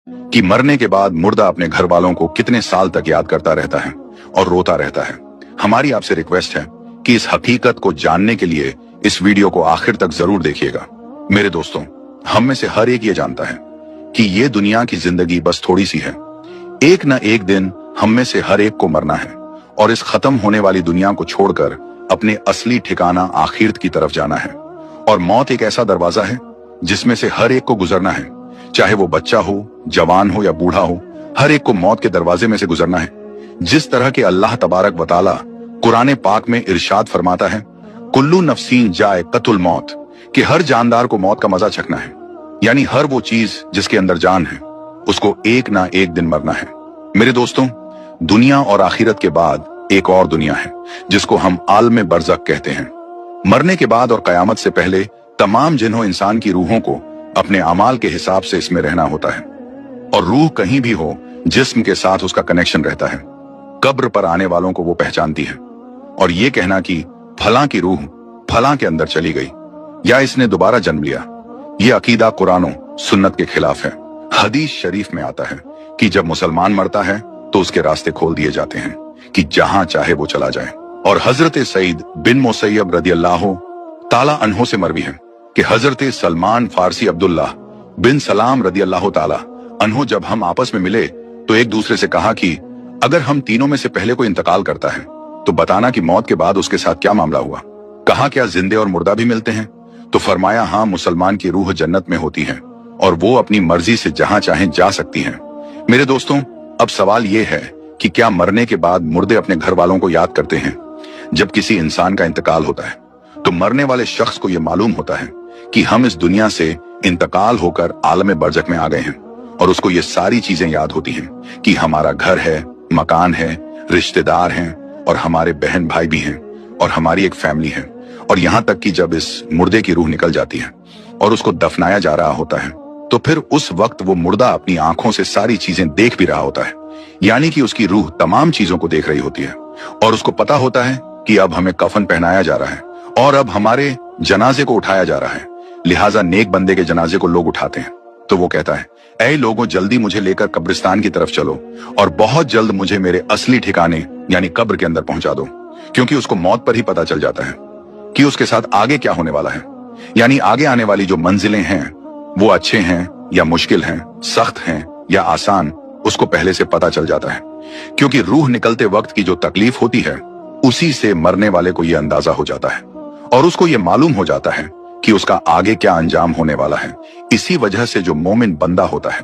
कि मरने के बाद मुर्दा अपने घर वालों को कितने साल तक याद करता रहता है और रोता रहता है। हमारी आपसे रिक्वेस्ट है कि इस हकीकत को जानने के लिए इस वीडियो को आखिर तक जरूर देखिएगा। मेरे दोस्तों, हम में से हर एक ये जानता है कि ये दुनिया की जिंदगी बस थोड़ी सी है। एक न एक दिन हम में से हर एक को मरना है और इस खत्म होने वाली दुनिया को छोड़कर अपने असली ठिकाना आखिरत की तरफ जाना है। और मौत एक ऐसा दरवाजा है जिसमें से हर एक को गुजरना है, चाहे वो बच्चा हो, जवान हो या बूढ़ा हो, हर एक को मौत के दरवाजे में से गुजरना है। जिस तरह के अल्लाह तबारक व तआला कुरान पाक में इरशाद फरमाता है, कुल्लू नफ्सीन जायक़तुल मौत, कि हर जानदार को मौत का मजा चखना है। यानी हर वो चीज जिसके अंदर जान है उसको एक ना एक दिन मरना है। मेरे दोस्तों, दुनिया और आखिरत के बाद एक और दुनिया है जिसको हम आलम बरज़ख कहते हैं। मरने के बाद और कयामत से पहले तमाम जिन्हों इंसान की रूहों को अपने अमाल के हिसाब से इसमें रहना होता है। और रूह कहीं भी हो, जिस्म के साथ उसका कनेक्शन रहता है। कब्र पर आने वालों को वो पहचानती है। और ये कहना कि फलां की रूह फलां के अंदर चली गई या इसने दोबारा जन्म लिया, ये अकीदा कुरान सुन्नत के खिलाफ है। हदीस शरीफ में आता है कि जब मुसलमान मरता है तो उसके रास्ते खोल दिए जाते हैं कि जहां चाहे वो चला जाए। और हजरत सईद बिन मुसैयब रदियल्लाहु ताला अन्हो से मरवी है कि हजरत सलमान फारसी अब्दुल्लाह बिन सलाम रदियल्लाहु ताला अन्हो जब हम आपस में मिले तो एक दूसरे से कहा कि अगर हम तीनों में से पहले कोई इंतकाल करता है तो बताना कि मौत के बाद उसके साथ क्या मामला हुआ। कहा, क्या जिंदे और मुर्दा भी मिलते हैं? तो फरमाया, हाँ, मुसलमान की रूह जन्नत में होती है और वो अपनी मर्जी से जहां चाहे जा सकती है। मेरे दोस्तों, अब सवाल ये है कि क्या मरने के बाद मुर्दे अपने घर वालों को याद करते हैं? जब किसी इंसान का इंतकाल होता है तो मरने वाले शख्स को यह मालूम होता है कि हम इस दुनिया से इंतकाल होकर आलम बरज़ख में आ गए हैं और उसको ये सारी चीजें याद होती हैं कि हमारा घर है, मकान है, रिश्तेदार हैं और हमारे बहन भाई भी हैं और हमारी एक फैमिली है। और यहाँ तक कि जब इस मुर्दे की रूह निकल जाती है और उसको दफनाया जा रहा होता है तो फिर उस वक्त वो मुर्दा अपनी आंखों से सारी चीजें देख भी रहा होता है। यानी कि उसकी रूह तमाम चीजों को देख रही होती है और उसको पता होता है कि अब हमें कफन पहनाया जा रहा है और अब हमारे जनाजे को उठाया जा रहा है। लिहाजा नेक बंदे के जनाजे को लोग उठाते हैं तो वो कहता है, ऐ लोगों, जल्दी मुझे लेकर कब्रिस्तान की तरफ चलो और बहुत जल्द मुझे मेरे असली ठिकाने यानी कब्र के अंदर पहुंचा दो। क्योंकि उसको मौत पर ही पता चल जाता है कि उसके साथ आगे क्या होने वाला है। यानी आगे आने वाली जो मंजिलें हैं वो अच्छे हैं या मुश्किल हैं, सख्त हैं या आसान, उसको पहले से पता चल जाता है। क्योंकि रूह निकलते वक्त की जो तकलीफ होती है उसी से मरने वाले को यह अंदाजा हो जाता है और उसको यह मालूम हो जाता है कि उसका आगे क्या अंजाम होने वाला है। इसी वजह से जो मोमिन बंदा होता है